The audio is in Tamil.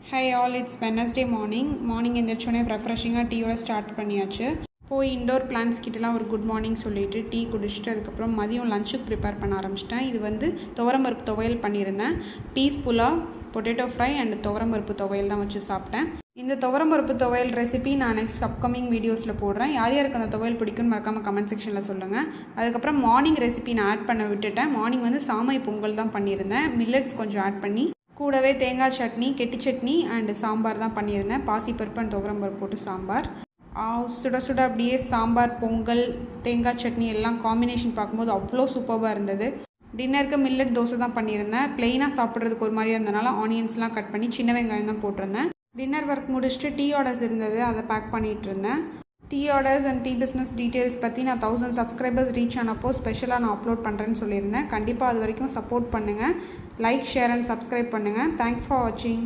Hi all, it's Wednesday morning எந்திரிச்சோடனே ரெஃப்ரெஷிங்காக டீயோட ஸ்டார்ட் பண்ணியாச்சு. போய் இண்டோர் பிளான்ஸ் கிட்டலாம் ஒரு குட் மார்னிங் சொல்லிவிட்டு டீ குடிச்சிட்டு அதுக்கப்புறம் மதியம் லஞ்சுக்கு ப்ரிப்பேர் பண்ண ஆரம்பிச்சிட்டேன். இது வந்து துவரம்பருப்பு துவையல் பண்ணியிருந்தேன். Peas pulao, potato fry and துவரம்பருப்பு துவையல் தான் வச்சு சாப்பிட்டேன். இந்த துவரம்பருப்பு துவையல் ரெசிபி நான் நெக்ஸ்ட் அப்கமிங் வீடியோஸில் போடுறேன். யார் யாருக்கு அந்த துவையல் பிடிக்கும்னு மறக்காமல் கமெண்ட் செக்ஷனில் சொல்லுங்கள். அதுக்கப்புறம் மார்னிங் ரெசிபி நான் ஆட் பண்ண விட்டுட்டேன். மார்னிங் வந்து சாமை பொங்கல் தான் பண்ணியிருந்தேன். மில்லட்ஸ் கொஞ்சம் ஆட் பண்ணி கூடவே தேங்காய் சட்னி, கெட்டி சட்னி அண்டு சாம்பார் தான் பண்ணியிருந்தேன். பாசிப்பருப்பு அண்ட் துவரம்பருப்பு போட்டு சாம்பார். சுட சுட அப்படியே சாம்பார், பொங்கல், தேங்காய் சட்னி எல்லாம் காம்பினேஷன் பார்க்கும்போது அவ்வளோ சூப்பராக இருந்தது. டின்னருக்கு மில்லட் தோசை தான் பண்ணியிருந்தேன். ப்ளெயினாக சாப்பிட்றதுக்கு ஒரு மாதிரியாக இருந்தனால ஆனியன்ஸ்லாம் கட் பண்ணி சின்ன வெங்காயம் தான் போட்டிருந்தேன். டின்னர் ஒர்க் முடிச்சுட்டு டீ ஆர்டர்ஸ் இருந்தது, அதை பேக் பண்ணிகிட்டு இருந்தேன். Tea orders and tea business details பற்றி நான் 1000 சப்ஸ்கிரைபர்ஸ் ரீச் ஆனப்போ ஸ்பெஷலாக நான் அப்லோட் பண்ணுறேன்னு சொல்லியிருந்தேன். கண்டிப்பாக அது வரைக்கும் சப்போர்ட் பண்ணுங்கள். லைக், ஷேர் அண்ட் சப்ஸ்கிரைப் பண்ணுங்கள். தேங்க்ஸ் ஃபார் வாட்சிங்.